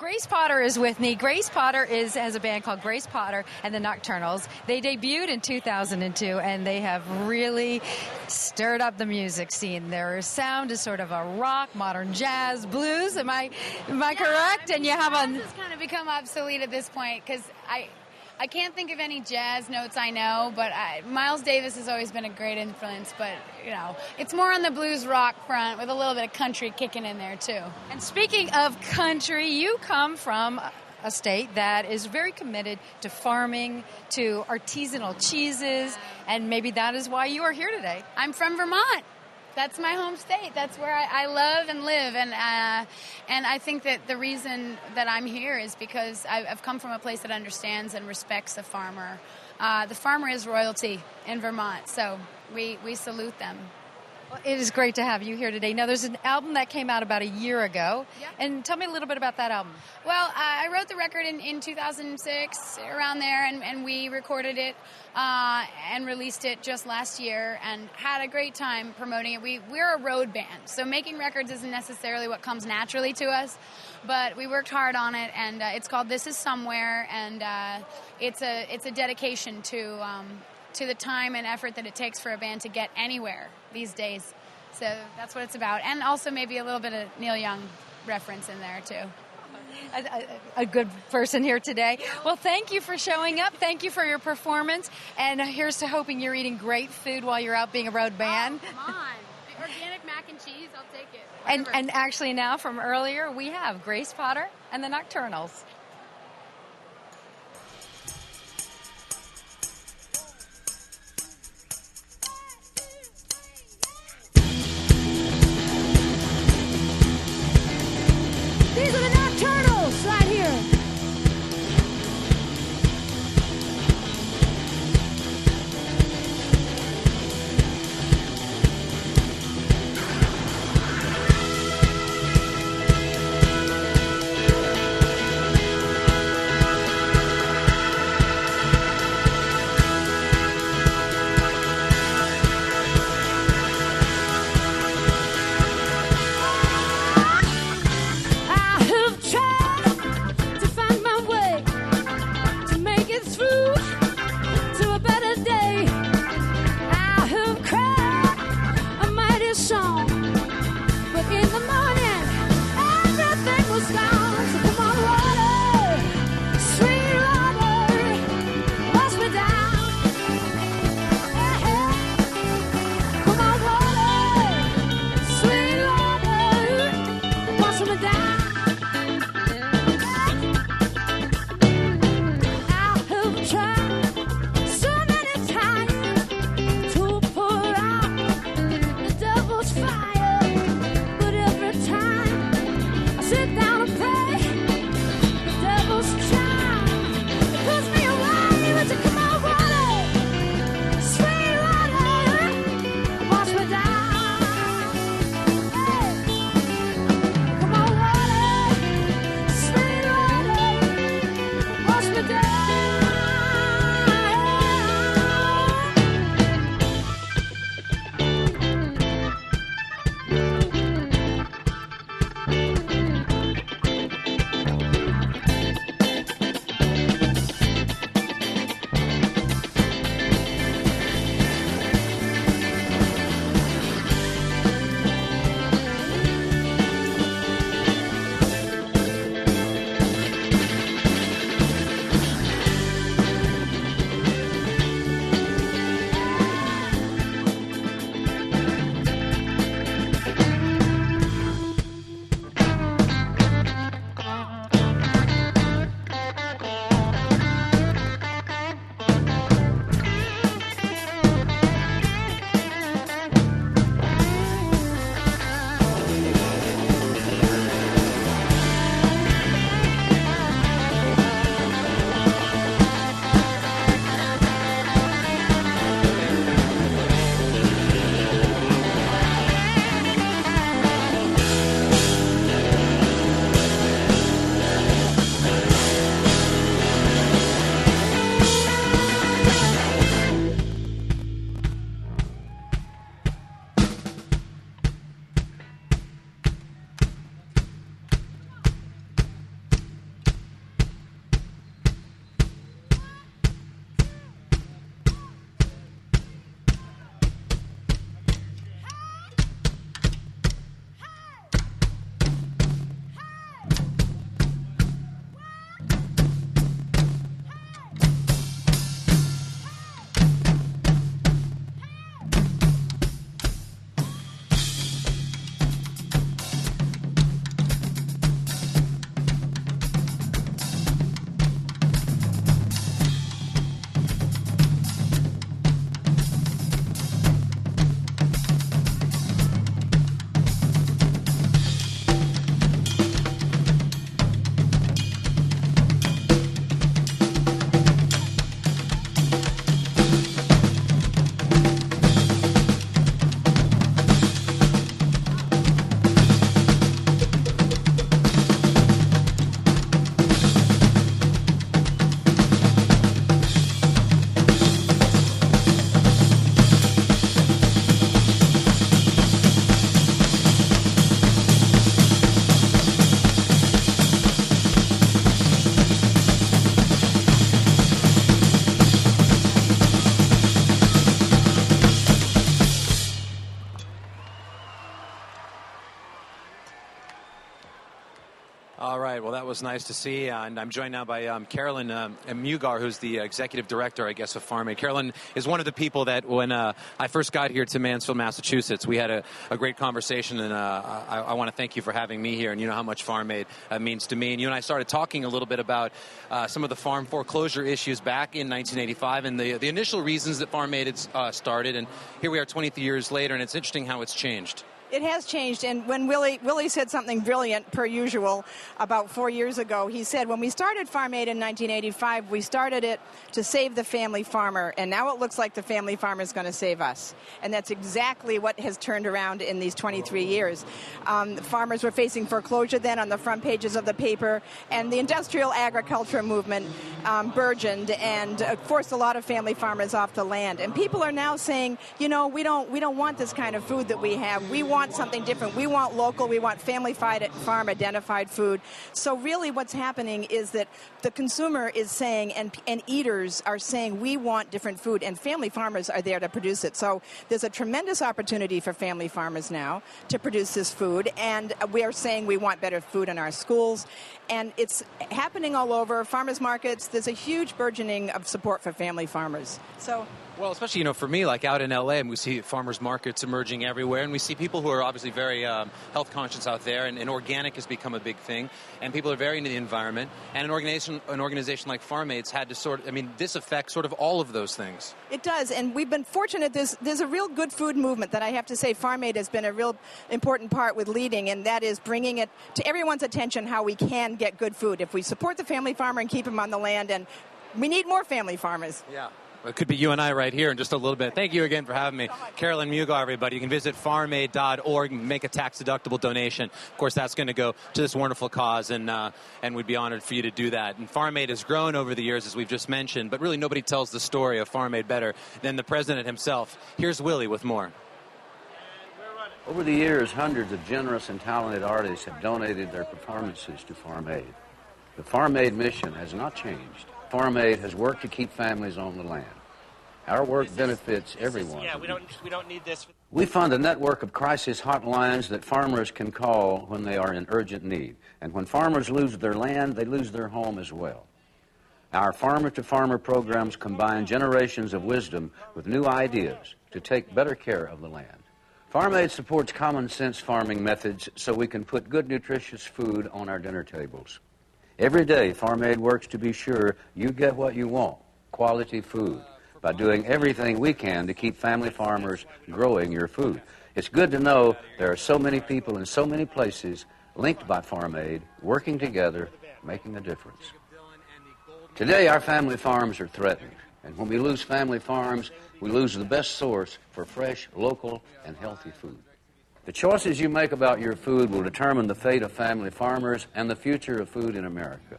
Grace Potter is with me. Grace Potter has a band called Grace Potter and the Nocturnals. They debuted in 2002, and they have really stirred up the music scene. Their sound is sort of a rock, modern jazz, blues. Am I correct? I mean, And you have jazz has kind of become obsolete at this point because I can't think of any jazz notes I know, but Miles Davis has always been a great influence, but, it's more on the blues rock front with a little bit of country kicking in there, too. And speaking of country, you come from a state that is very committed to farming, to artisanal cheeses, and maybe that is why you are here today. I'm from Vermont. That's my home state. That's where I love and live, and I think that the reason that I'm here is because I've come from a place that understands and respects the farmer. The farmer is royalty in Vermont, so we salute them. Well, it is great to have you here today. Now, there's an album that came out about a year ago, and tell me a little bit about that album. Well, I wrote the record in 2006, around there, and we recorded it and released it just last year and had a great time promoting it. We're a road band, so making records isn't necessarily what comes naturally to us, but we worked hard on it, and it's called This Is Somewhere, and it's a dedication to the time and effort that it takes for a band to get anywhere these days. So that's what it's about. And also maybe a little bit of Neil Young reference in there, too. A good person here today. Well, thank you for showing up. Thank you for your performance. And here's to hoping you're eating great food while you're out being a road band. Oh, come on. Organic mac and cheese, I'll take it. And actually now from earlier, we have Grace Potter and the Nocturnals. These are the Nocturnals right here. right. Well, that was nice to see. And I'm joined now by Carolyn Mugar, who's the executive director, I guess, of Farm Aid. Carolyn is one of the people that when I first got here to Mansfield, Massachusetts, we had a great conversation. And I want to thank you for having me here. And you know how much Farm Aid means to me. And you and I started talking a little bit about some of the farm foreclosure issues back in 1985 and the initial reasons that Farm Aid had started. And here we are 23 years later, and it's interesting how it's changed. It has changed, and when Willie said something brilliant, per usual, about 4 years ago, he said, when we started Farm Aid in 1985, we started it to save the family farmer, and now it looks like the family farmer is going to save us. And that's exactly what has turned around in these 23 years. Farmers were facing foreclosure then on the front pages of the paper, and the industrial agriculture movement burgeoned and forced a lot of family farmers off the land. And people are now saying, you know, we don't want this kind of food that we have. We want something different. We want local. We want family farm identified food. So really what's happening is that the consumer is saying, and eaters are saying, we want different food, and family farmers are there to produce it. So there's a tremendous opportunity for family farmers now to produce this food, and we are saying we want better food in our schools. And it's happening all over. Farmers markets, there's a huge burgeoning of support for family farmers. So, well, especially, you know, for me, like out in L.A., and we see farmers markets emerging everywhere, and we see people who are obviously very health conscious out there, and organic has become a big thing, and people are very into the environment, and an organization like Farm Aid's had to this affects sort of all of those things. It does, and we've been fortunate. There's a real good food movement that I have to say Farm Aid has been a real important part with leading, and that is bringing it to everyone's attention how we can get good food. If we support the family farmer and keep him on the land, and we need more family farmers. Yeah. It could be you and I right here in just a little bit. Thank you again for having me. Carolyn Mugar, everybody. You can visit farmaid.org and make a tax-deductible donation. Of course, that's going to go to this wonderful cause, and we'd be honored for you to do that. And Farm Aid has grown over the years, as we've just mentioned, but really nobody tells the story of Farm Aid better than the president himself. Here's Willie with more. Over the years, hundreds of generous and talented artists have donated their performances to Farm Aid. The Farm Aid mission has not changed. Farm Aid has worked to keep families on the land. Our work benefits everyone. Yeah, we don't need this. We fund a network of crisis hotlines that farmers can call when they are in urgent need. And when farmers lose their land, they lose their home as well. Our farmer-to-farmer programs combine generations of wisdom with new ideas to take better care of the land. Farm Aid supports common-sense farming methods so we can put good, nutritious food on our dinner tables. Every day, Farm Aid works to be sure you get what you want, quality food, by doing everything we can to keep family farmers growing your food. It's good to know there are so many people in so many places linked by Farm Aid, working together, making a difference. Today, our family farms are threatened, and when we lose family farms, we lose the best source for fresh, local, and healthy food. The choices you make about your food will determine the fate of family farmers and the future of food in America.